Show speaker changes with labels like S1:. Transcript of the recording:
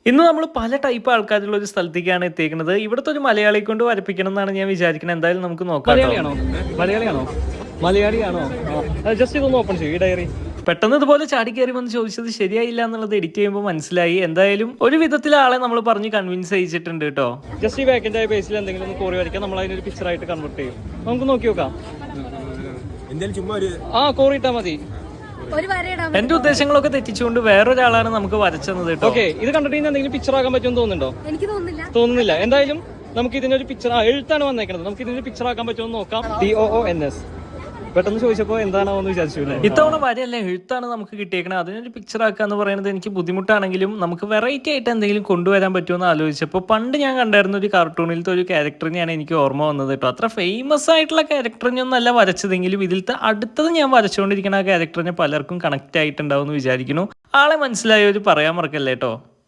S1: ഇന്ന് നമ്മൾ പല ടൈപ്പ് ആൾക്കാരുള്ള ഒരു സ്ഥലത്തേക്കാണ് എത്തിയിരിക്കുന്നത്. ഇവിടുത്തെ ഒരു മലയാളിയെ കൊണ്ട് വരപ്പിക്കണം എന്നാണ് ഞാൻ വിചാരിക്കുന്നത്. എന്തായാലും നമുക്ക് നോക്കാം.
S2: മലയാളിയാണോ? ജസ്റ്റ് ഇതൊന്ന് ഓപ്പൺ ചെയ്യും ഈ ഡയറി.
S1: പെട്ടെന്ന് ഇതുപോലെ ചാടി കയറി വന്ന് ചോദിച്ചത് ശരിയായില്ല എന്നുള്ളത് എഡിറ്റ് ചെയ്യുമ്പോൾ മനസ്സിലായി. എന്തായാലും ഒരു വിധത്തിൽ ആളെ നമ്മൾ പറഞ്ഞ് കൺവിൻസ് ചെയ്യിച്ചിട്ടുണ്ട് കേട്ടോ.
S2: ജസ്റ്റ് ഈ വേക്കൻ്റ് ആയ ബേസിൽ എന്തെങ്കിലും ഒന്ന് കോറി വരയ്ക്കാം, നമ്മൾ അതിനൊരു പിക്ചർ ആയിട്ട് കൺവേർട്ട് ചെയ്യും. നമുക്ക് നോക്കി നോക്കാം. കോറി ഇട്ടാ മതി.
S1: എന്റെ ഉദ്ദേശങ്ങളൊക്കെ തെറ്റിച്ചുകൊണ്ട് വേറൊരാളാണ് നമുക്ക് വരച്ചത് കേട്ടോ.
S2: ഓക്കെ, ഇത് കണ്ടിട്ട് എന്തെങ്കിലും പിക്ചർ ആക്കാൻ പറ്റുമെന്ന് തോന്നുന്നുണ്ടോ?
S3: എനിക്ക്
S2: തോന്നുന്നില്ല. എന്തായാലും നമുക്ക് ഇതിനൊരു പിക്ചർ, എഴുത്താണ് വന്നേക്കുന്നത്, നമുക്ക് ഇതിനൊരു പിക്ചർ ആക്കാൻ പറ്റുമെന്ന് നോക്കാം. TOONS പെട്ടെന്ന് ചോദിച്ചപ്പോ എന്താണോ എന്ന് വിചാരിച്ചു.
S1: ഇത്തവണ വരെയല്ല എഴുത്താണ് നമുക്ക് കിട്ടിയേക്കണത്. അതിനൊരു പിക്ചർ ആക്കുക എന്ന് പറയുന്നത് എനിക്ക് ബുദ്ധിമുട്ടാണെങ്കിലും നമുക്ക് വെറൈറ്റി ആയിട്ട് എന്തെങ്കിലും കൊണ്ടുവരാൻ പറ്റുമെന്ന് ആലോചിച്ചപ്പോൾ പണ്ട് ഞാൻ കണ്ടായിരുന്ന ഒരു കാർട്ടൂണിലത്തെ ഒരു ക്യാരക്ടറിനെയാണ് എനിക്ക് ഓർമ്മ വന്നത് കേട്ടോ. അത്ര ഫേമസ് ആയിട്ടുള്ള ക്യാരക്ടറിനൊന്നല്ല വരച്ചതെങ്കിലും ഇതിലത്തെ അടുത്തത് ഞാൻ വരച്ചുകൊണ്ടിരിക്കുന്ന ആ ക്യാരക്ടറിനെ പലർക്കും കണക്ട് ആയിട്ടുണ്ടാവും എന്ന് വിചാരിക്കുന്നു. ആളെ മനസ്സിലായവർ പറയാൻ മറക്കല്ലേ കേട്ടോ.